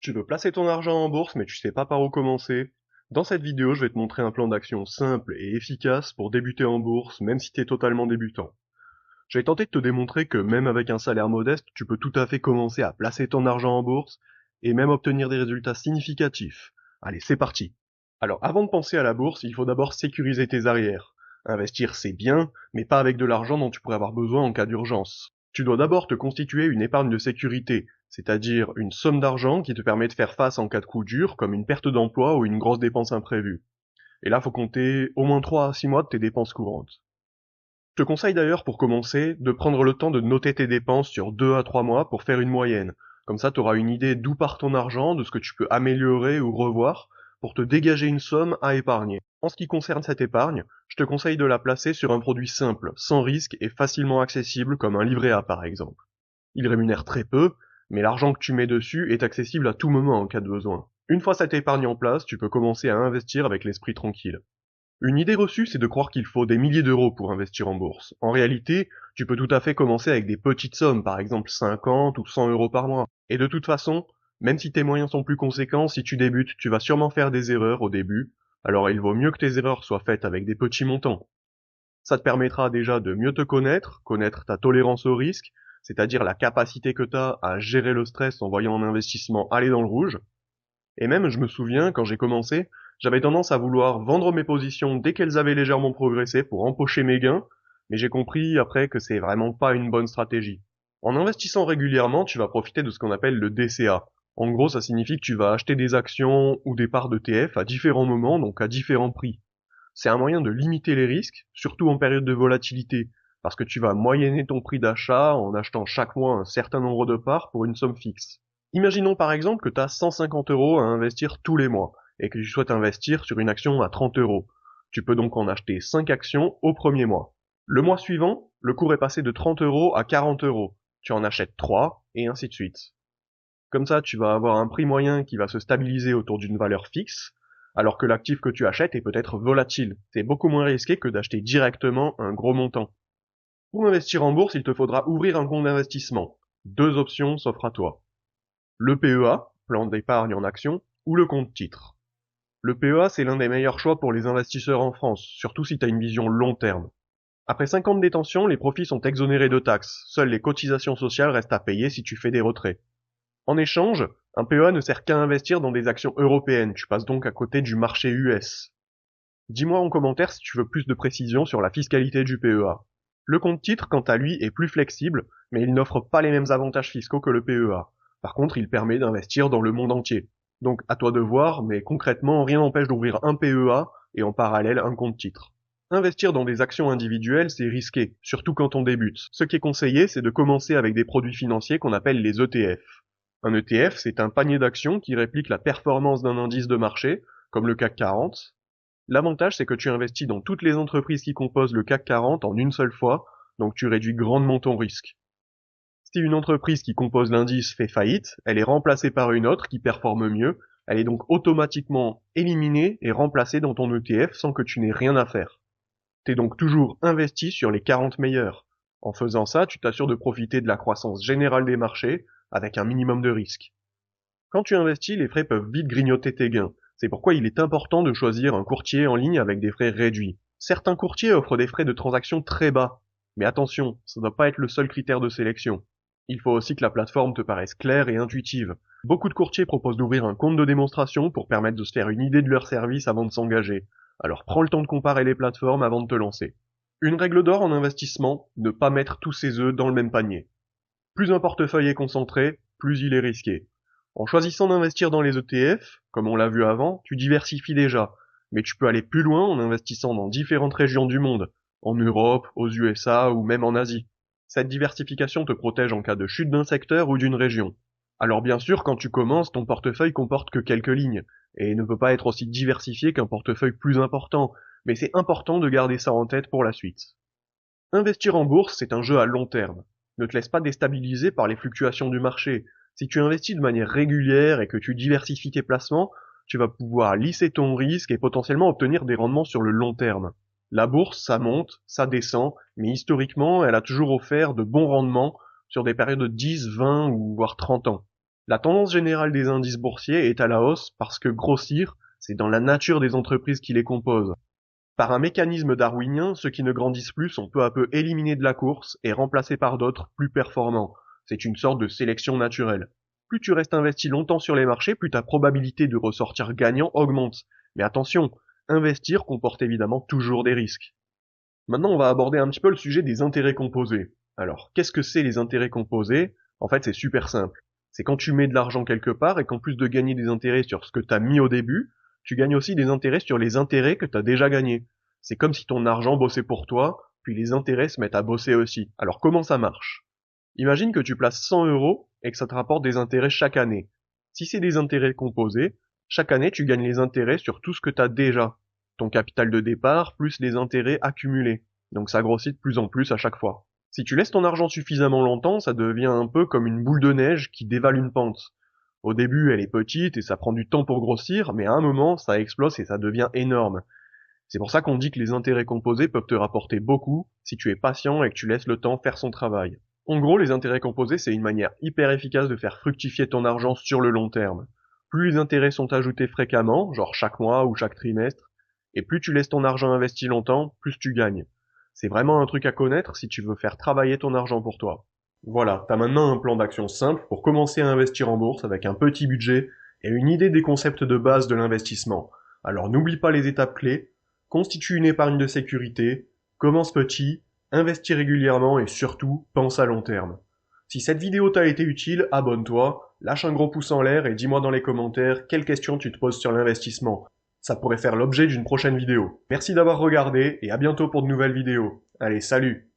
Tu veux placer ton argent en bourse mais tu sais pas par où commencer? Dans cette vidéo, je vais te montrer un plan d'action simple et efficace pour débuter en bourse, même si tu es totalement débutant. Je vais tenter de te démontrer que même avec un salaire modeste, tu peux tout à fait commencer à placer ton argent en bourse et même obtenir des résultats significatifs. Allez, c'est parti. Alors, avant de penser à la bourse, il faut d'abord sécuriser tes arrières. Investir, c'est bien, mais pas avec de l'argent dont tu pourrais avoir besoin en cas d'urgence. Tu dois d'abord te constituer une épargne de sécurité, c'est-à-dire une somme d'argent qui te permet de faire face en cas de coup dur, comme une perte d'emploi ou une grosse dépense imprévue. Et là, faut compter au moins 3 à 6 mois de tes dépenses courantes. Je te conseille d'ailleurs pour commencer de prendre le temps de noter tes dépenses sur 2 à 3 mois pour faire une moyenne. Comme ça, tu auras une idée d'où part ton argent, de ce que tu peux améliorer ou revoir pour te dégager une somme à épargner. En ce qui concerne cette épargne, je te conseille de la placer sur un produit simple, sans risque et facilement accessible comme un livret A par exemple. Il rémunère très peu, mais l'argent que tu mets dessus est accessible à tout moment en cas de besoin. Une fois cette épargne en place, tu peux commencer à investir avec l'esprit tranquille. Une idée reçue, c'est de croire qu'il faut des milliers d'euros pour investir en bourse. En réalité, tu peux tout à fait commencer avec des petites sommes, par exemple 50 ou 100 euros par mois. Et de toute façon, même si tes moyens sont plus conséquents, si tu débutes, tu vas sûrement faire des erreurs au début, alors il vaut mieux que tes erreurs soient faites avec des petits montants. Ça te permettra déjà de mieux te connaître, connaître ta tolérance au risque, c'est-à-dire la capacité que tu as à gérer le stress en voyant un investissement aller dans le rouge. Et même, je me souviens, quand j'ai commencé, j'avais tendance à vouloir vendre mes positions dès qu'elles avaient légèrement progressé pour empocher mes gains, mais j'ai compris après que c'est vraiment pas une bonne stratégie. En investissant régulièrement, tu vas profiter de ce qu'on appelle le DCA. En gros, ça signifie que tu vas acheter des actions ou des parts d'ETF à différents moments, donc à différents prix. C'est un moyen de limiter les risques, surtout en période de volatilité, parce que tu vas moyenner ton prix d'achat en achetant chaque mois un certain nombre de parts pour une somme fixe. Imaginons par exemple que tu as 150 euros à investir tous les mois et que tu souhaites investir sur une action à 30 euros. Tu peux donc en acheter 5 actions au premier mois. Le mois suivant, le cours est passé de 30 euros à 40 euros. Tu en achètes 3 et ainsi de suite. Comme ça, tu vas avoir un prix moyen qui va se stabiliser autour d'une valeur fixe, alors que l'actif que tu achètes est peut-être volatile. C'est beaucoup moins risqué que d'acheter directement un gros montant. Pour investir en bourse, il te faudra ouvrir un compte d'investissement. Deux options s'offrent à toi. Le PEA, plan d'épargne en action, ou le compte titre. Le PEA, c'est l'un des meilleurs choix pour les investisseurs en France, surtout si tu as une vision long terme. Après 5 ans de détention, les profits sont exonérés de taxes. Seules les cotisations sociales restent à payer si tu fais des retraits. En échange, un PEA ne sert qu'à investir dans des actions européennes. Tu passes donc à côté du marché US. Dis-moi en commentaire si tu veux plus de précisions sur la fiscalité du PEA. Le compte titre, quant à lui, est plus flexible, mais il n'offre pas les mêmes avantages fiscaux que le PEA. Par contre, il permet d'investir dans le monde entier. Donc à toi de voir, mais concrètement, rien n'empêche d'ouvrir un PEA et en parallèle un compte titre. Investir dans des actions individuelles, c'est risqué, surtout quand on débute. Ce qui est conseillé, c'est de commencer avec des produits financiers qu'on appelle les ETF. Un ETF, c'est un panier d'actions qui réplique la performance d'un indice de marché, comme le CAC 40. L'avantage, c'est que tu investis dans toutes les entreprises qui composent le CAC 40 en une seule fois, donc tu réduis grandement ton risque. Si une entreprise qui compose l'indice fait faillite, elle est remplacée par une autre qui performe mieux, elle est donc automatiquement éliminée et remplacée dans ton ETF sans que tu n'aies rien à faire. T'es donc toujours investi sur les 40 meilleurs. En faisant ça, tu t'assures de profiter de la croissance générale des marchés avec un minimum de risque. Quand tu investis, les frais peuvent vite grignoter tes gains. C'est pourquoi il est important de choisir un courtier en ligne avec des frais réduits. Certains courtiers offrent des frais de transaction très bas. Mais attention, ça ne doit pas être le seul critère de sélection. Il faut aussi que la plateforme te paraisse claire et intuitive. Beaucoup de courtiers proposent d'ouvrir un compte de démonstration pour permettre de se faire une idée de leur service avant de s'engager. Alors prends le temps de comparer les plateformes avant de te lancer. Une règle d'or en investissement, ne pas mettre tous ses œufs dans le même panier. Plus un portefeuille est concentré, plus il est risqué. En choisissant d'investir dans les ETF, comme on l'a vu avant, tu diversifies déjà, mais tu peux aller plus loin en investissant dans différentes régions du monde, en Europe, aux USA ou même en Asie. Cette diversification te protège en cas de chute d'un secteur ou d'une région. Alors bien sûr, quand tu commences, ton portefeuille comporte que quelques lignes, et ne peut pas être aussi diversifié qu'un portefeuille plus important, mais c'est important de garder ça en tête pour la suite. Investir en bourse, c'est un jeu à long terme. Ne te laisse pas déstabiliser par les fluctuations du marché. Si tu investis de manière régulière et que tu diversifies tes placements, tu vas pouvoir lisser ton risque et potentiellement obtenir des rendements sur le long terme. La bourse, ça monte, ça descend, mais historiquement, elle a toujours offert de bons rendements sur des périodes de 10, 20 ou voire 30 ans. La tendance générale des indices boursiers est à la hausse parce que grossir, c'est dans la nature des entreprises qui les composent. Par un mécanisme darwinien, ceux qui ne grandissent plus sont peu à peu éliminés de la course et remplacés par d'autres plus performants. C'est une sorte de sélection naturelle. Plus tu restes investi longtemps sur les marchés, plus ta probabilité de ressortir gagnant augmente. Mais attention, investir comporte évidemment toujours des risques. Maintenant, on va aborder un petit peu le sujet des intérêts composés. Alors, qu'est-ce que c'est les intérêts composés? En fait, c'est super simple. C'est quand tu mets de l'argent quelque part et qu'en plus de gagner des intérêts sur ce que tu as mis au début, tu gagnes aussi des intérêts sur les intérêts que tu as déjà gagnés. C'est comme si ton argent bossait pour toi, puis les intérêts se mettent à bosser aussi. Alors comment ça marche? Imagine que tu places 100 euros et que ça te rapporte des intérêts chaque année. Si c'est des intérêts composés, chaque année tu gagnes les intérêts sur tout ce que tu as déjà. Ton capital de départ plus les intérêts accumulés. Donc ça grossit de plus en plus à chaque fois. Si tu laisses ton argent suffisamment longtemps, ça devient un peu comme une boule de neige qui dévale une pente. Au début, elle est petite et ça prend du temps pour grossir, mais à un moment, ça explose et ça devient énorme. C'est pour ça qu'on dit que les intérêts composés peuvent te rapporter beaucoup si tu es patient et que tu laisses le temps faire son travail. En gros, les intérêts composés, c'est une manière hyper efficace de faire fructifier ton argent sur le long terme. Plus les intérêts sont ajoutés fréquemment, genre chaque mois ou chaque trimestre, et plus tu laisses ton argent investi longtemps, plus tu gagnes. C'est vraiment un truc à connaître si tu veux faire travailler ton argent pour toi. Voilà, t'as maintenant un plan d'action simple pour commencer à investir en bourse avec un petit budget et une idée des concepts de base de l'investissement. Alors n'oublie pas les étapes clés, constitue une épargne de sécurité, commence petit, investis régulièrement et surtout, pense à long terme. Si cette vidéo t'a été utile, abonne-toi, lâche un gros pouce en l'air et dis-moi dans les commentaires quelles questions tu te poses sur l'investissement. Ça pourrait faire l'objet d'une prochaine vidéo. Merci d'avoir regardé et à bientôt pour de nouvelles vidéos. Allez, salut!